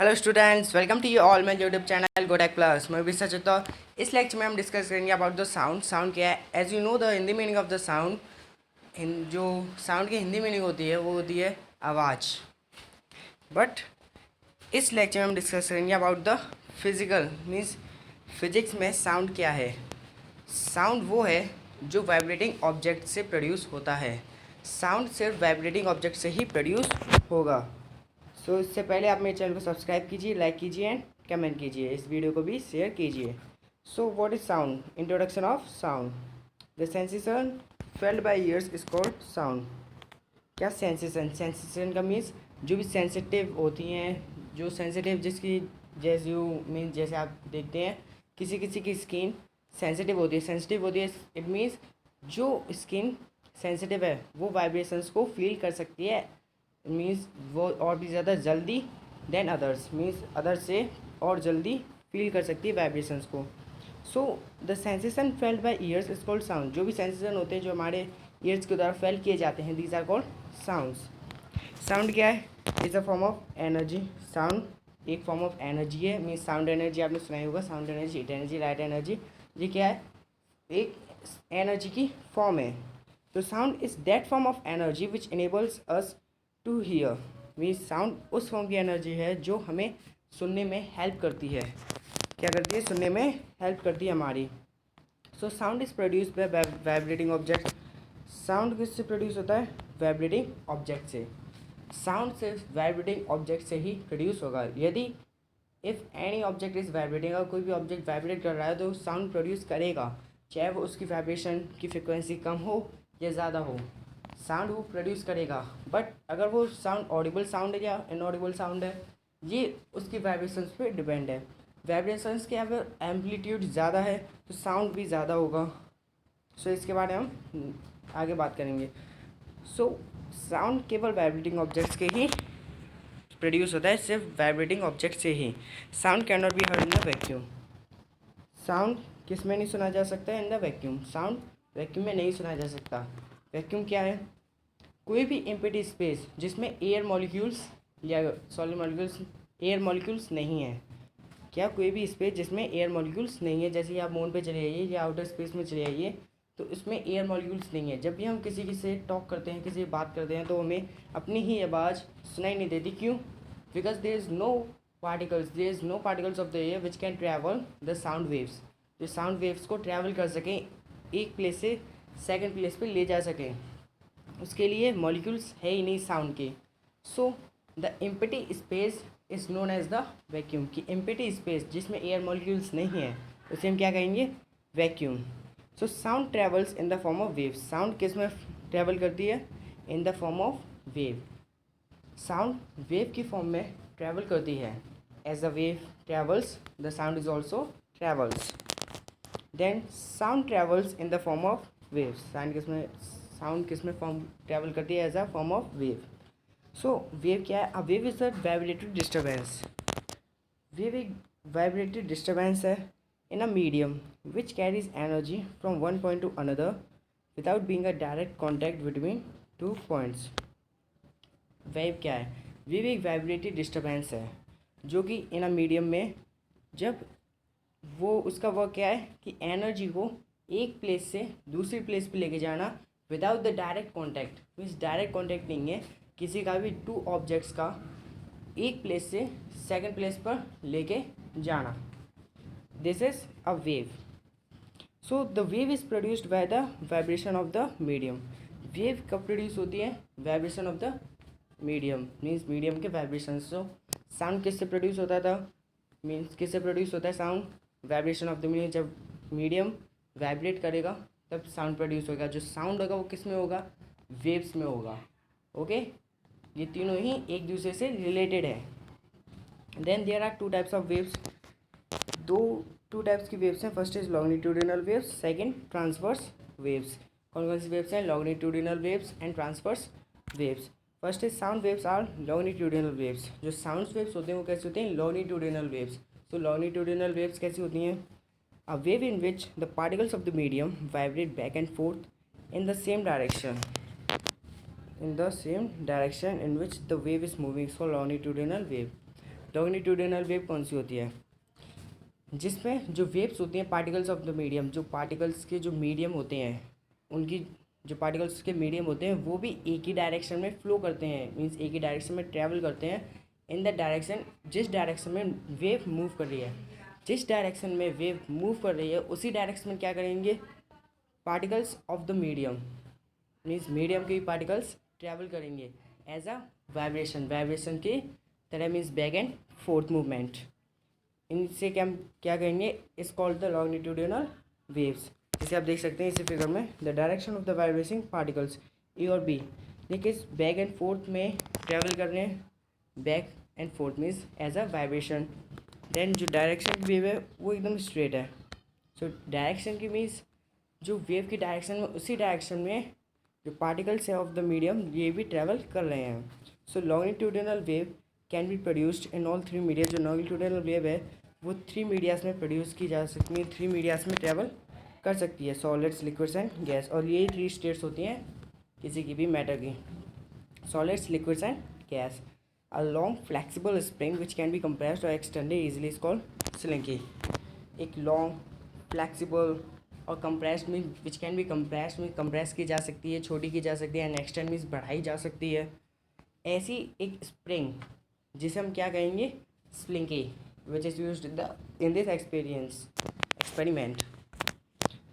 Hello students, welcome to you all my YouTube channel Gotech plus. मैं विशा चतुर। इस lecture में हम डिस्कस करेंगे अबाउट द साउंड। साउंड क्या है? As you know the Hindi meaning of the sound, जो साउंड की हिंदी मीनिंग होती है वो होती है आवाज़। बट इस लेक्चर में हम डिस्कस करेंगे about the physical means physics में साउंड क्या है। साउंड वो है जो वाइब्रेटिंग ऑब्जेक्ट से प्रोड्यूस होता है। साउंड सिर्फ वाइब्रेटिंग ऑब्जेक्ट से ही प्रोड्यूस होगा। सो इससे पहले आप मेरे चैनल को सब्सक्राइब कीजिए, लाइक कीजिए एंड कमेंट कीजिए। इस वीडियो को भी शेयर कीजिए। So what is sound? Introduction of sound. The sensation felt by ears is called sound. क्या सेंसेशन? सेंसेशन का मीन्स जो भी सेंसिटिव होती हैं, जो सेंसिटिव जिसकी जैसे यू मीन्स जैसे आप देखते हैं किसी किसी की स्किन सेंसिटिव होती है। सेंसिटिव होती है इट मीन्स जो स्किन सेंसिटिव है वो वाइब्रेशंस को फील कर सकती है। मीन्स वो और भी ज़्यादा जल्दी देन अदर्स, मीन्स अदर्स से और जल्दी फील कर सकती है वाइब्रेशंस को। So the sensation felt by ears is called sound. जो भी सेंसेशन होते हैं जो हमारे ईयर्स के द्वारा फेल किए जाते हैं, these are called sounds. Sound क्या है? Is a form of energy. Sound एक फॉर्म ऑफ एनर्जी है। मीन्स साउंड एनर्जी आपने सुना ही होगा। Sound energy, heat energy, light energy. ये क्या है? एक एनर्जी की फॉर्म है। तो sound is that form of energy which enables us to hear. Means sound उस फॉर्म की एनर्जी है जो हमें सुनने में हेल्प करती है। क्या करती है? सुनने में हेल्प करती है हमारी। So sound is produced by vibrating object. Sound किससे प्रोड्यूस होता है? वाइब्रेटिंग ऑब्जेक्ट से। साउंड सिर्फ वाइब्रेटिंग ऑब्जेक्ट से ही प्रोड्यूस होगा। यदि if any object is vibrating, अगर कोई भी ऑब्जेक्ट वाइब्रेट कर रहा है तो साउंड प्रोड्यूस करेगा, चाहे वो उसकी वाइब्रेशन की फ्रिक्वेंसी कम हो या ज़्यादा हो, साउंड वो प्रोड्यूस करेगा। बट अगर वो साउंड ऑडिबल साउंड है या इनऑडिबल साउंड है, ये उसकी वाइब्रेशंस पे डिपेंड है। वाइब्रेशंस के अगर एम्पलीट्यूड ज़्यादा है तो साउंड भी ज़्यादा होगा। सो इसके बारे में हम आगे बात करेंगे। सो साउंड केवल वाइब्रेटिंग ऑब्जेक्ट्स के ही प्रोड्यूस होता है, सिर्फ वाइब्रेटिंग ऑब्जेक्ट से ही। Sound can not be heard in the vacuum. Sound किस में नहीं सुना जा सकता है? In the vacuum. Sound vacuum में नहीं सुना जा सकता। वैक्यूम क्या है? कोई भी एम्प्टी स्पेस जिसमें एयर मॉलिक्यूल्स या सॉलिड मॉलिक्यूल्स, एयर मॉलिक्यूल्स नहीं है। क्या? कोई भी स्पेस जिसमें एयर मॉलिक्यूल्स नहीं है। जैसे आप मून पे चले जाइए या आउटर स्पेस में चले जाइए तो इसमें एयर मॉलिक्यूल्स नहीं है। जब भी हम किसी से टॉक करते हैं, किसी से बात करते हैं, तो हमें अपनी ही आवाज़ सुनाई नहीं देती। क्यों? Because there is no particles of the air which can travel the sound waves. जो साउंड वेव्स को ट्रैवल कर सकें, एक प्लेस से सेकेंड प्लेस पे ले जा सकें, उसके लिए मॉलिक्यूल्स है ही नहीं साउंड के। So the empty space is known as the vacuum. कि एम्प्टी स्पेस जिसमें एयर मॉलिक्यूल्स नहीं है उसे हम क्या कहेंगे? Vacuum. So sound travels in the form of wave. Sound किस में ट्रेवल करती है? In the form of wave. Sound wave की फॉर्म में ट्रेवल करती है। As the wave travels the sound is also travels. Then sound travels in the form of wave. Sound किस में फॉर्म ट्रेवल करती है? As a form of wave. So wave क्या है? A wave is a vibratory disturbance. Wave एक vibratory disturbance है in a medium which carries energy from one point to another without being a direct contact between two points. Wave क्या है? Wave एक vibratory disturbance है जो कि इन a medium में, जब वो उसका वर्क क्या है कि एनर्जी को एक प्लेस से दूसरी प्लेस पे लेके जाना without the direct contact. Means direct contact नहीं है किसी का भी टू ऑब्जेक्ट्स का, एक प्लेस से सेकंड प्लेस पर लेके जाना। This is a wave. So the wave is produced by the vibration of the medium. Wave कब प्रोड्यूस होती है? Vibration of the medium. Means medium के वाइब्रेशन। सो साउंड किससे प्रोड्यूस होता था? मीन्स किससे प्रोड्यूस होता है sound? Vibration of the medium. जब मीडियम वाइब्रेट करेगा तब साउंड प्रोड्यूस होगा। जो साउंड होगा वो किस में होगा? वेव्स में होगा। ओके, ये तीनों ही एक दूसरे से रिलेटेड है। Then there are two types of waves. Two types की वेव्स हैं। First is longitudinal waves, second transverse waves. कौन कौन सी वेव्स हैं? Longitudinal waves and transverse waves. First is sound waves are longitudinal waves. जो sound waves होते हैं वो कैसे होते हैं? Longitudinal waves. तो लॉन्गिट्यूडिनल वेव्स कैसी होती हैं? A wave in which the particles of the medium vibrate back and fourth in the same direction, in the same direction in which the wave is moving, so longitudinal wave. Longitudinal wave कौन सी होती है? जिसमें जो waves होती हैं particles of the medium, जो particles के जो मीडियम होते हैं उनकी जो पार्टिकल्स के मीडियम होते हैं वो भी एक ही डायरेक्शन में फ्लो करते हैं, मीन्स एक ही डायरेक्शन में ट्रैवल करते हैं इन द डायरेक्शन जिस डायरेक्शन में वेव मूव कर रही है। जिस डायरेक्शन में वेव मूव कर रही है उसी डायरेक्शन में क्या करेंगे particles of the medium, means medium के पार्टिकल्स ट्रैवल करेंगे एज अ वाइब्रेशन, वाइब्रेशन की तरह, means back and fourth movement. इनसे क्या कहेंगे, इस कॉल्ड द लॉन्गिट्यूडिनल वेव्स। जैसे आप देख सकते हैं इसी फिगर में, the direction of the vibrating particles A और बी, देखिए बैक एंड फोर्थ में ट्रैवल कर रहे हैं, back and forth means as a vibration. Then जो डायरेक्शन की वेव है वो एकदम स्ट्रेट है। सो डायरेक्शन की मीन्स जो वेव की डायरेक्शन में उसी डायरेक्शन में जो पार्टिकल्स है ऑफ द मीडियम ये भी ट्रैवल कर रहे हैं। So longitudinal wave can be produced in all three media. जो लॉन्गिट्यूडिनल वेव है वो थ्री मीडियाज़ में प्रोड्यूस की जा सकती है, थ्री मीडियाज़ में ट्रैवल कर सकती है, सॉलिड्स, लिक्विड्स एंड गैस। और ये थ्री स्टेट्स होती हैं किसी की भी मैटर की, solids, liquids and gas. A long flexible spring which can be compressed और extended easily is called slinky. एक लॉन्ग फ्लेक्सिबल और compressed mean which can be compressed mean compress की जा सकती है, छोटी की जा सकती है, एंड एक्सटेंड मीन्स बढ़ाई जा सकती है। ऐसी एक स्प्रिंग जिसे हम क्या कहेंगे slinky, which is used in this experiment.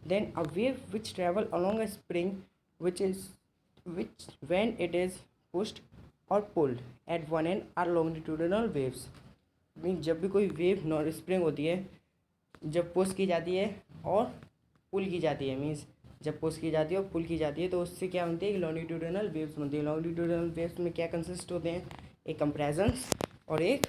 Then a wave which travel along a spring which when it is pushed or pulled at one end are longitudinal waves. Mean जब भी कोई वेव नॉन स्प्रिंग होती है, जब push की जाती है और पुल की जाती है, मीन्स जब पुश की जाती है और पुल की जाती है तो उससे क्या बनती है लॉन्गिट्यूडिनल वेव्स बनती है। लॉन्गिट्यूडिनल वेव्स में क्या कंसिस्ट होते हैं, एक कंप्रेशंस और एक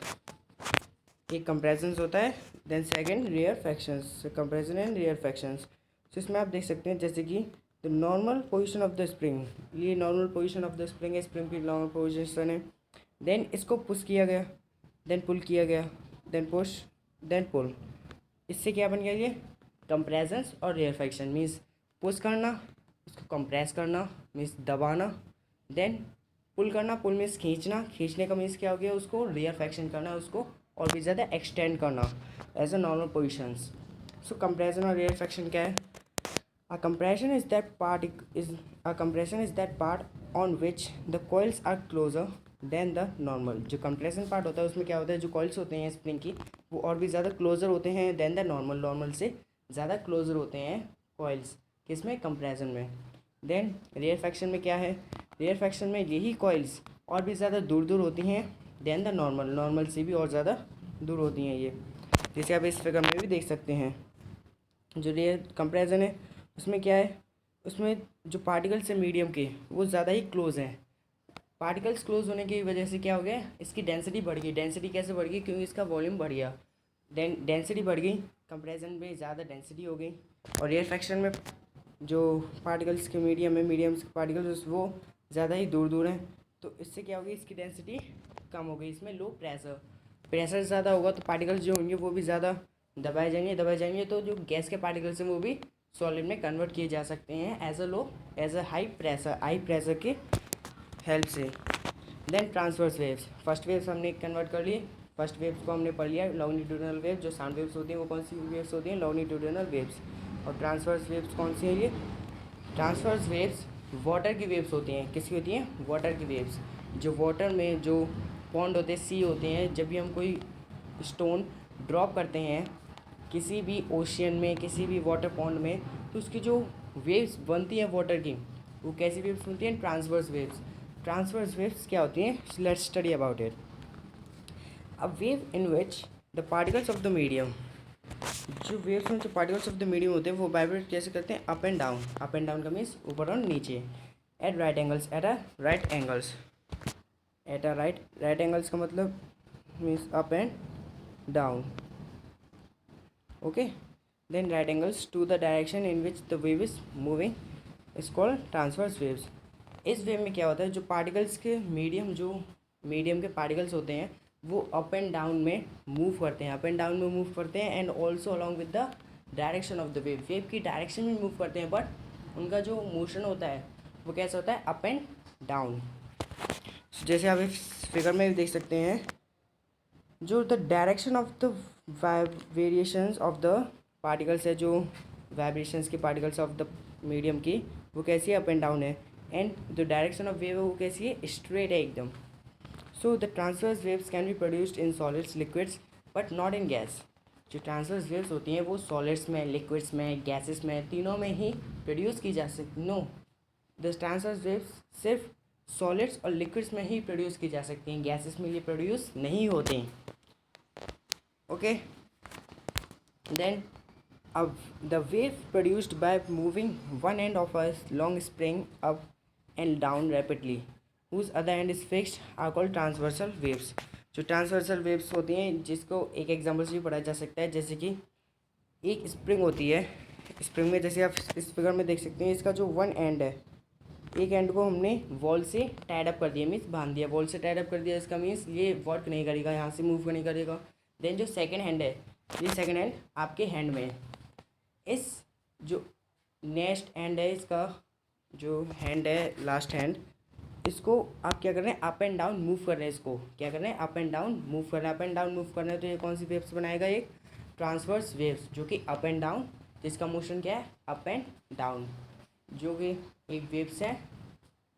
कंप्रेशंस होता है, then second rarefactions, compression and rarefactions. तो इसमें आप देख सकते हैं जैसे कि the normal position of the spring, ये normal position of the spring है, स्प्रिंग की नॉर्मल पोजीशन है। देन इसको पुश किया गया, देन पुल किया गया, देन पुश, देन पुल। इससे क्या बन गया ये कंप्रेशंस और रेयर फ्रैक्शन, मीन्स पुश करना, उसको कंप्रेस करना मीन्स दबाना, देन पुल करना, पुल मीन्स खींचना, खींचने का मीन्स क्या हो गया उसको रेयर फ्रैक्शन करना, उसको और भी ज़्यादा एक्सटेंड करना as a normal positions. So compression और रेयर फ्रैक्शन क्या है? A compression is that part on which the coils are closer than the normal. जो कंप्रेशन पार्ट होता है उसमें क्या होता है, जो कॉइल्स होते हैं स्प्रिंग की वो और भी ज़्यादा क्लोजर होते हैं देन द नॉर्मल, नॉर्मल से ज़्यादा क्लोजर होते हैं कॉइल्स, किसमें कंप्रेशन में। देन रेयर फ्रैक्शन में क्या है, रेयर फ्रैक्शन में यही कॉइल्स और भी ज़्यादा दूर दूर होती हैं देन द नॉर्मल, नॉर्मल से भी और ज़्यादा दूर होती हैं ये, जैसे आप इस फिगर में भी देख सकते हैं। जो रेयर कंपैरिजन है उसमें क्या है, उसमें जो पार्टिकल्स है मीडियम के वो ज़्यादा ही क्लोज हैं। पार्टिकल्स क्लोज होने की वजह से क्या हो गया, इसकी डेंसिटी बढ़ गई। डेंसिटी कैसे बढ़ गई, क्योंकि इसका वॉल्यूम बढ़ गया, डेंसिटी बढ़ गई, कंपैरिजन में ज़्यादा डेंसिटी हो गई। और रेयर फ्रैक्शन में जो पार्टिकल्स के मीडियम है, मीडियम के पार्टिकल्स वो ज़्यादा ही दूर दूर हैं, तो इससे क्या होगी इसकी डेंसिटी कम हो गई। इसमें लो प्रेशर ज़्यादा होगा तो पार्टिकल्स जो होंगे वो भी ज़्यादा दबाए जाएंगे, तो जो गैस के पार्टिकल्स हैं वो भी सॉलिड में कन्वर्ट किए जा सकते हैं एज अ हाई प्रेशर के हेल्प से। Then transverse waves, first waves हमने कन्वर्ट कर लिए, फर्स्ट वेव्स को हमने पढ़ लिया। लॉन्गिट्यूडिनल वेव जो साउंड वेव्स होती हैं वो कौन सी वेव्स होती हैं, लॉन्गिट्यूडिनल वेव्स। और ट्रांसवर्स वेव्स कौन सी हैं, ये ट्रांसवर्स वेव्स वाटर की वेव्स होती हैं। किसकी होती हैं, वाटर की वेव्स। जो वाटर में जो पॉन्ड होते हैं, सी होते हैं, जब भी हम कोई स्टोन ड्रॉप करते हैं किसी भी ओशियन में, किसी भी वाटर पॉन्ड में, तो उसकी जो वेव्स बनती हैं वाटर की वो कैसी वेव्स बनती हैं, ट्रांसवर्स वेव्स। ट्रांसवर्स वेव्स क्या होती हैं, let's study about it. A wave in which the particles of the medium, जो वेव्स में जो पार्टिकल्स ऑफ द मीडियम होते हैं वो वाइब्रेट कैसे करते हैं, up and down. Up and down का मीन्स ऊपर और नीचे, at right angles, at a right angles का मतलब means up and down, okay. Then right angles to the direction in which the wave is moving is called transverse waves. इस wave में क्या होता है, जो पार्टिकल्स के मीडियम के पार्टिकल्स होते हैं वो अप एंड डाउन में मूव करते हैं, and also along with the direction of the wave की डायरेक्शन में मूव करते हैं, बट उनका जो मोशन होता है वो कैसा होता है, अप एंड डाउन। जैसे आप इस फिगर में देख सकते हैं, जो the direction of the variations of the particles है, जो वाइब्रेशंस के पार्टिकल्स ऑफ द मीडियम की, वो कैसी है, अप एंड डाउन है। And the direction of wave है वो कैसी है, स्ट्रेट है एकदम। So the transverse waves can be produced in solids, liquids, but not in gas. जो ट्रांसवर्स वेव्स होती हैं वो सॉलिड्स में, लिक्विड्स में, गैसेस में, तीनों में ही प्रोड्यूस की जा सकती। नो, द ट्रांसवर्स वेव्स सिर्फ सॉलिड्स और लिक्विड्स में ही प्रोड्यूस की जा सकती हैं, गैसेस में ये प्रोड्यूस नहीं होते हैं। ओके, देन अब the wave produced by moving one end of a long spring up and down rapidly whose other end is fixed are called transversal waves। जो ट्रांसवर्सल वेव्स होती हैं, जिसको एक एग्जांपल से भी पढ़ा जा सकता है, जैसे कि एक स्प्रिंग होती है। स्प्रिंग में जैसे आप इस फिगर में देख सकते हैं, इसका जो वन एंड है, एक एंड को हमने वॉल से टाइड अप कर दिया, मीन्स बांध दिया, वॉल से टाइड अप कर दिया, इसका मीन्स ये वर्क नहीं करेगा, यहाँ से मूव नहीं करेगा। देन जो सेकेंड हैंड है, ये सेकेंड हैंड आपके हैंड में है। इस जो नेक्स्ट हैंड है, इसका जो हैंड है, लास्ट हैंड, इसको आप क्या कर रहे हैं, अप एंड डाउन मूव कर रहे हैं। इसको क्या कर रहे हैं, अप एंड डाउन मूव कर रहे हैं, अप एंड डाउन मूव कर रहे हैं। तो ये कौन सी वेव्स बनाएगा, एक ट्रांसवर्स वेव्स, जो कि अप एंड डाउन, जिसका मोशन क्या है, अप एंड डाउन, जो कि एक वेव्स है,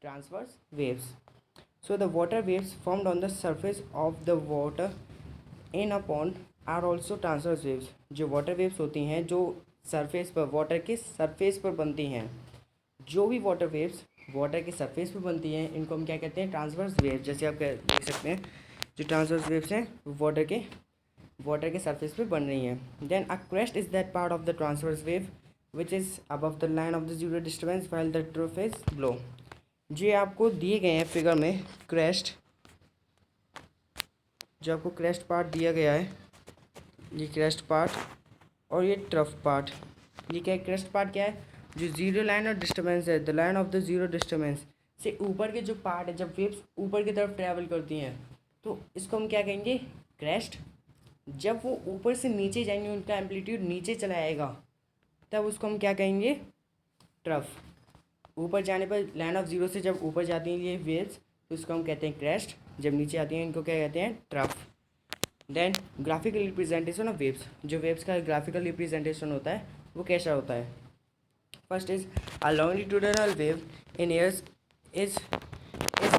transverse waves. So the water waves formed on the surface of the water in a pond are also transverse waves. जो वाटर वेव्स होती हैं, जो सरफेस पर, वाटर के सरफेस पर बनती हैं, जो भी वाटर वेव्स वाटर के सरफेस पर बनती हैं, इनको हम क्या कहते हैं, ट्रांसवर्स वेव्स। जैसे आप देख सकते हैं, जो ट्रांसवर्स वेव्स हैं वो वाटर के सरफेस पे बन रही हैं। Then a crest is that part of the transverse wave which is above the line of the zero disturbance while the trough is below. जो आपको दिए गए हैं फिगर में क्रेस्ट, जो आपको क्रेस्ट पार्ट दिया गया है, ये क्रेस्ट पार्ट और ये ट्रफ पार्ट, ये क्या है, क्रेस्ट पार्ट क्या है, जो जीरो लाइन ऑफ डिस्टर्बेंस है, the line of the zero disturbance से ऊपर के जो पार्ट है, जब वेव्स ऊपर की तरफ ट्रैवल करती हैं तो इसको हम क्या कहेंगे, क्रेस्ट। जब वो ऊपर से नीचे जाएंगे, उनका एम्पलीट्यूड नीचे चला आएगा, तब उसको हम क्या कहेंगे, ट्रफ। ऊपर जाने पर लाइन ऑफ जीरो से जब ऊपर जाती हैं ये वेव्स, तो उसको हम कहते हैं क्रेस्ट। जब नीचे आती हैं, इनको क्या कहते हैं, trough. Then graphical representation of waves, जो वेव्स का ग्राफिकल रिप्रेजेंटेशन होता है वो कैसा होता है। First is a longitudinal wave in air is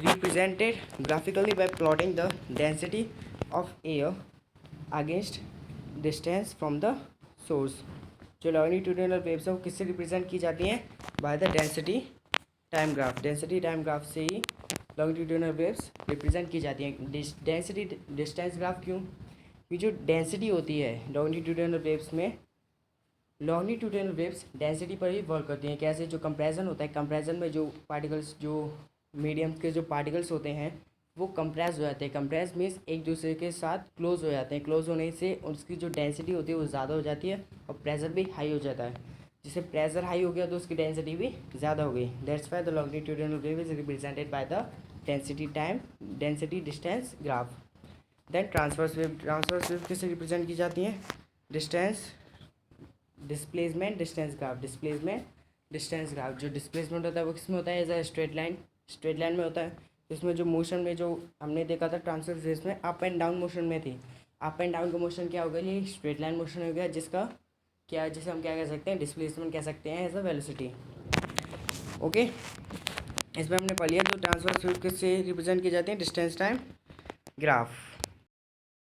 represented graphically by plotting the density of air against distance from the source। जो longitudinal waves है वो किससे रिप्रेजेंट की जाती हैं, bye the density time graph. Density time graph से ही longitudinal waves represent की जाती हैं। डेंसिटी डिस्टेंस ग्राफ क्यों, कि जो डेंसिटी होती है longitudinal waves में, लॉन्गिट्यूडिनल वेव्स डेंसिटी पर ही वर्क करती हैं। कैसे, जो कंप्रेशन होता है, कंप्रेशन में जो पार्टिकल्स, जो मीडियम के जो पार्टिकल्स होते हैं वो कंप्रेस हो जाते हैं। कंप्रेस मीन्स एक दूसरे के साथ क्लोज हो जाते हैं। क्लोज होने से उसकी जो डेंसिटी होती है वो ज़्यादा हो जाती है और प्रेशर भी हाई हो जाता है। जिससे प्रेशर हाई हो गया तो उसकी डेंसिटी भी ज़्यादा हो गई। That's why the longitudinal wave is represented by the density distance graph. Then transverse wave किससे रिप्रेजेंट की जाती हैं, डिस्प्लेसमेंट डिस्टेंस ग्राफ। जो डिस्प्लेसमेंट होता है वो किसमें होता है, एज अ स्ट्रेट लाइन में होता है। इसमें जो मोशन में, जो हमने देखा था ट्रांसवर्स वेव्स में, अप एंड डाउन मोशन में थी। अप एंड डाउन का मोशन क्या हो गया, ये स्ट्रेट लाइन मोशन हो गया, जिसका क्या, जिसे हम क्या कह सकते हैं, डिस्प्लेसमेंट कह सकते हैं, एज अ वेलोसिटी। ओके, इसमें हमने पढ़ लिया। तो ट्रांसवर्स वेव किससे रिप्रेजेंट की जाती है, डिस्टेंस टाइम ग्राफ।